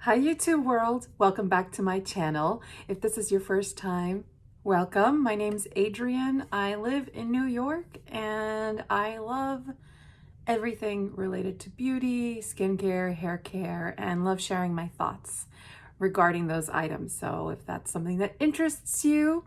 Hi YouTube world, welcome back to my channel. If this is your first time, welcome. My name's Adrienne. I live in New York and I love everything related to beauty, skincare, hair care, and love sharing my thoughts regarding those items. So if that's something that interests you,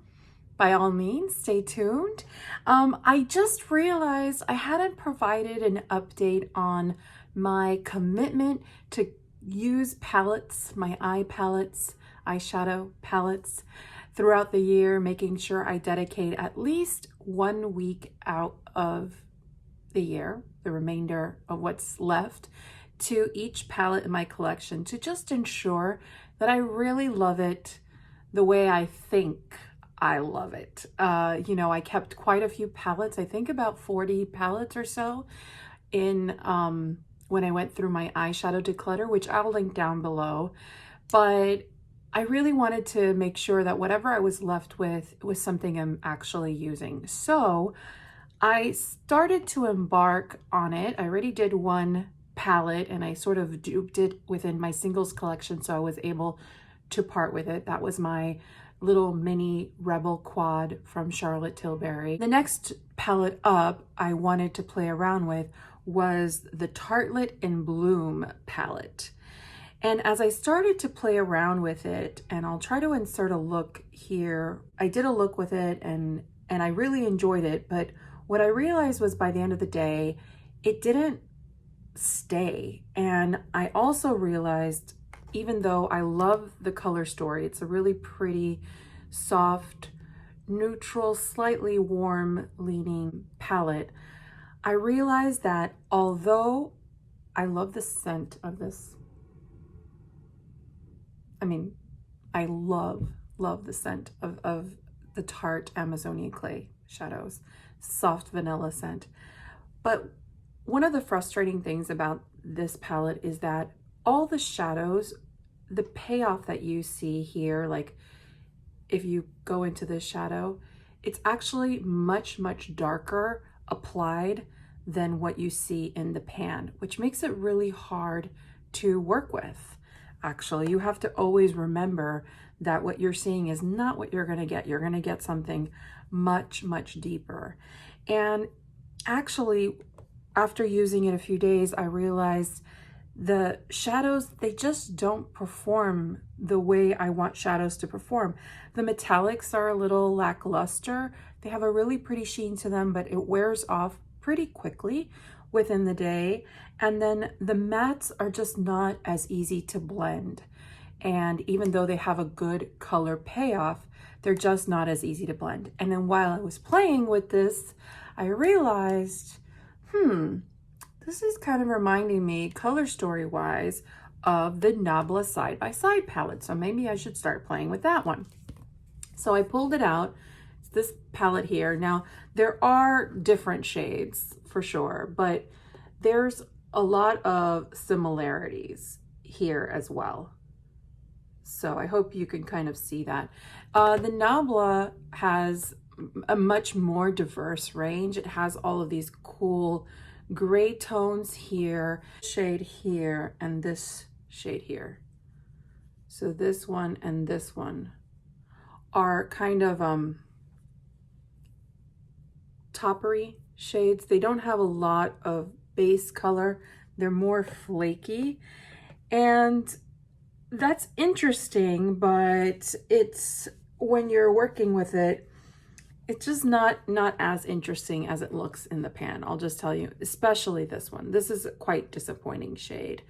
by all means, stay tuned. I just realized I hadn't provided an update on my commitment to use palettes, my eye palettes, eyeshadow palettes throughout the year, making sure I dedicate at least 1 week out of the year, the remainder of what's left, to each palette in my collection to just ensure that I really love it the way I think I love it. I kept quite a few palettes, I think about 40 palettes or so in when I went through my eyeshadow declutter, which I'll link down below. But I really wanted to make sure that whatever I was left with was something I'm actually using. So I started to embark on it. I already did one palette and I sort of duped it within my singles collection, so I was able to part with it. That was my little mini Rebel quad from Charlotte Tilbury. The next palette up I wanted to play around with was the Tartelette in Bloom palette. And as I started to play around with it, and I'll try to insert a look here, I did a look with it and I really enjoyed it, but what I realized was by the end of the day, it didn't stay. And I also realized, even though I love the color story, it's a really pretty, soft, neutral, slightly warm leaning palette, I realized that although I love the scent of this, I love the scent of the Tarte Amazonian Clay shadows, soft vanilla scent. But one of the frustrating things about this palette is that all the shadows, the payoff that you see here, like if you go into this shadow, it's actually much darker applied than what you see in the pan, which makes it really hard to work with. Actually, you have to always remember that what you're seeing is not what you're going to get. You're going to get something much deeper. And actually, after using it a few days, I realized the shadows, they just don't perform the way I want shadows to perform. The metallics are a little lackluster. They have a really pretty sheen to them, but it wears off pretty quickly within the day. And then the mattes are just not as easy to blend. And even though they have a good color payoff, they're just not as easy to blend. And then while I was playing with this, I realized, this is kind of reminding me, color story wise, of the Nabla side-by-side palette. So maybe I should start playing with that one. So I pulled it out. It's this palette here. Now, there are different shades for sure, but there's a lot of similarities here as well. So I hope you can kind of see that. The Nabla has a much more diverse range. It has all of these cool gray tones here, shade here, and this shade here. So this one and this one are kind of toppery shades. They don't have a lot of base color. They're more flaky. And that's interesting, but it's, when you're working with it, it's just not as interesting as it looks in the pan. I'll just tell you, especially this one. This is a quite disappointing shade.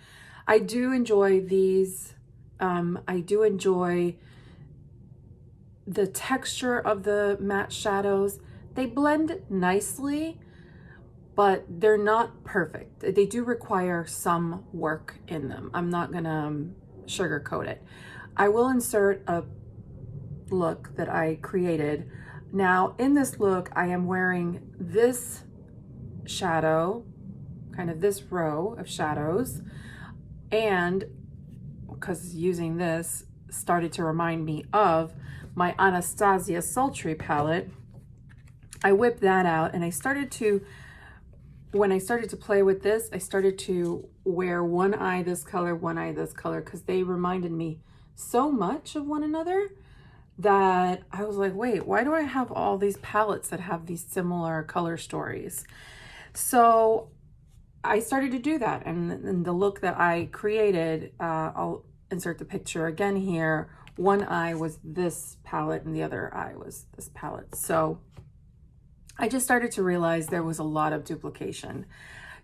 I do enjoy these. I do enjoy the texture of the matte shadows. They blend nicely, but they're not perfect. They do require some work in them. I'm not gonna sugarcoat it. I will insert a look that I created. Now, in this look, I am wearing this shadow, kind of this row of shadows, and because using this started to remind me of my Anastasia Sultry palette, I whipped that out and I started to when I started to play with this, I started to wear one eye this color, one eye this color, because they reminded me so much of one another that I was like, wait, why do I have all these palettes that have these similar color stories? So I started to do that, and the look that I created, I'll insert the picture again here. One eye was this palette and the other eye was this palette. So I just started to realize there was a lot of duplication.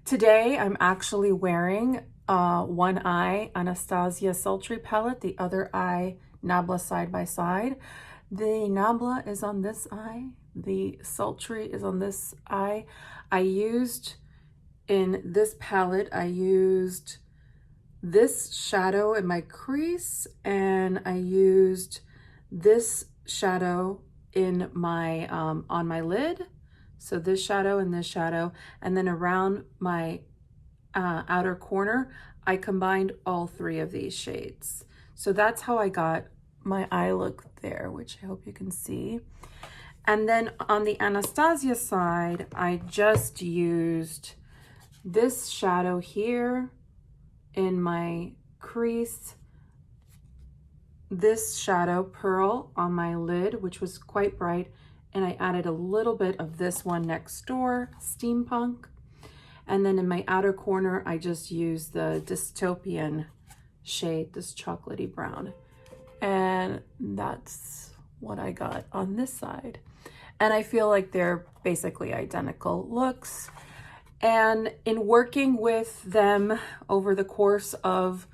Today, I'm actually wearing one eye Anastasia Sultry palette, the other eye Nabla side by side. The Nabla is on this eye, the Sultry is on this eye. I used, in this palette, I used this shadow in my crease, and I used this shadow in my on my lid. So this shadow and this shadow, and then around my outer corner, I combined all three of these shades. So that's how I got my eye look there, which I hope you can see. And then on the Anastasia side, I just used this shadow here in my crease, this shadow Pearl on my lid, which was quite bright, and I added a little bit of this one Next Door, Steampunk. And then in my outer corner, I just used the Dystopian shade, this chocolatey brown. And that's what I got on this side. And I feel like they're basically identical looks. And in working with them over the course of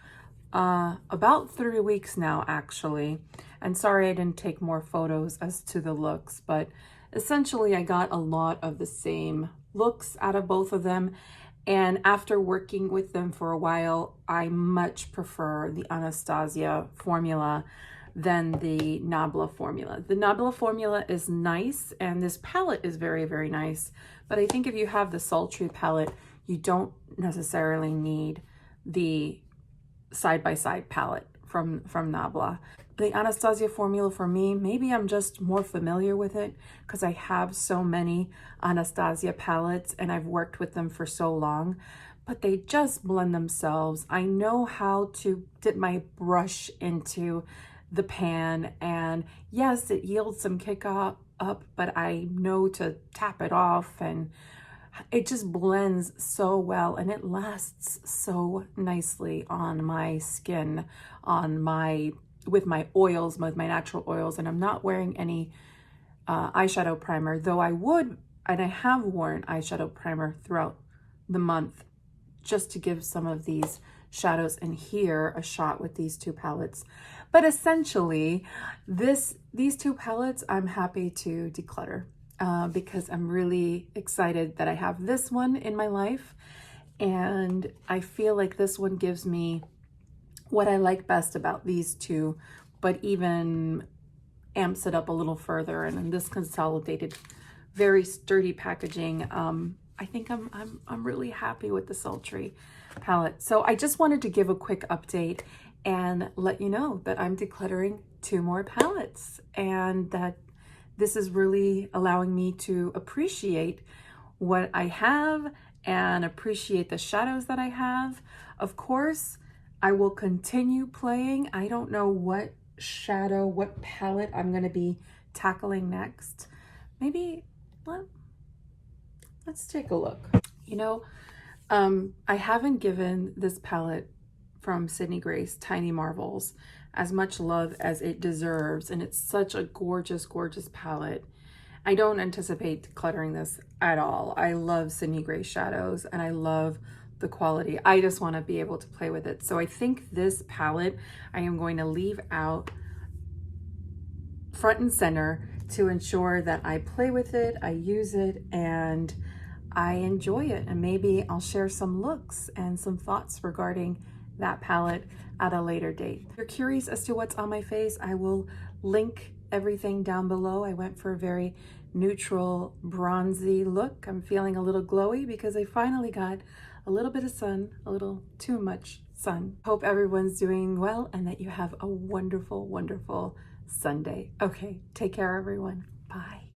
about 3 weeks now, actually, and sorry I didn't take more photos as to the looks, but essentially I got a lot of the same looks out of both of them. And after working with them for a while, I much prefer the Anastasia formula than the Nabla formula. The Nabla formula is nice, and this palette is very, very nice. But I think if you have the Sultry palette, you don't necessarily need the side-by-side palette from Nabla. The Anastasia formula for me, maybe I'm just more familiar with it because I have so many Anastasia palettes and I've worked with them for so long, but they just blend themselves. I know how to dip my brush into the pan, and yes, it yields some kick up, but I know to tap it off, and it just blends so well, and it lasts so nicely on my skin, with my oils, with my natural oils. And I'm not wearing any eyeshadow primer, though I would, and I have worn eyeshadow primer throughout the month just to give some of these shadows in here a shot with these two palettes. But essentially, these two palettes I'm happy to declutter because I'm really excited that I have this one in my life, and I feel like this one gives me what I like best about these two, but even amps it up a little further. And in this consolidated, very sturdy packaging, I think I'm really happy with the Sultry palette. So I just wanted to give a quick update and let you know that I'm decluttering 2 more palettes, and that this is really allowing me to appreciate what I have and appreciate the shadows that I have. Of course, I will continue playing. I don't know what shadow, what palette I'm going to be tackling next. Maybe, let's take a look. You know, I haven't given this palette from Sydney Grace, Tiny Marvels, as much love as it deserves, and it's such a gorgeous, gorgeous palette. I don't anticipate decluttering this at all. I love Sydney Grace shadows, and I love the quality. I just want to be able to play with it. So I think this palette I am going to leave out front and center to ensure that I play with it, I use it, and I enjoy it. And maybe I'll share some looks and some thoughts regarding that palette at a later date. If you're curious as to what's on my face, I will link everything down below. I went for a very neutral bronzy look. I'm feeling a little glowy because I finally got a little bit of sun, a little too much sun. Hope everyone's doing well and that you have a wonderful, wonderful Sunday. Okay, take care everyone. Bye.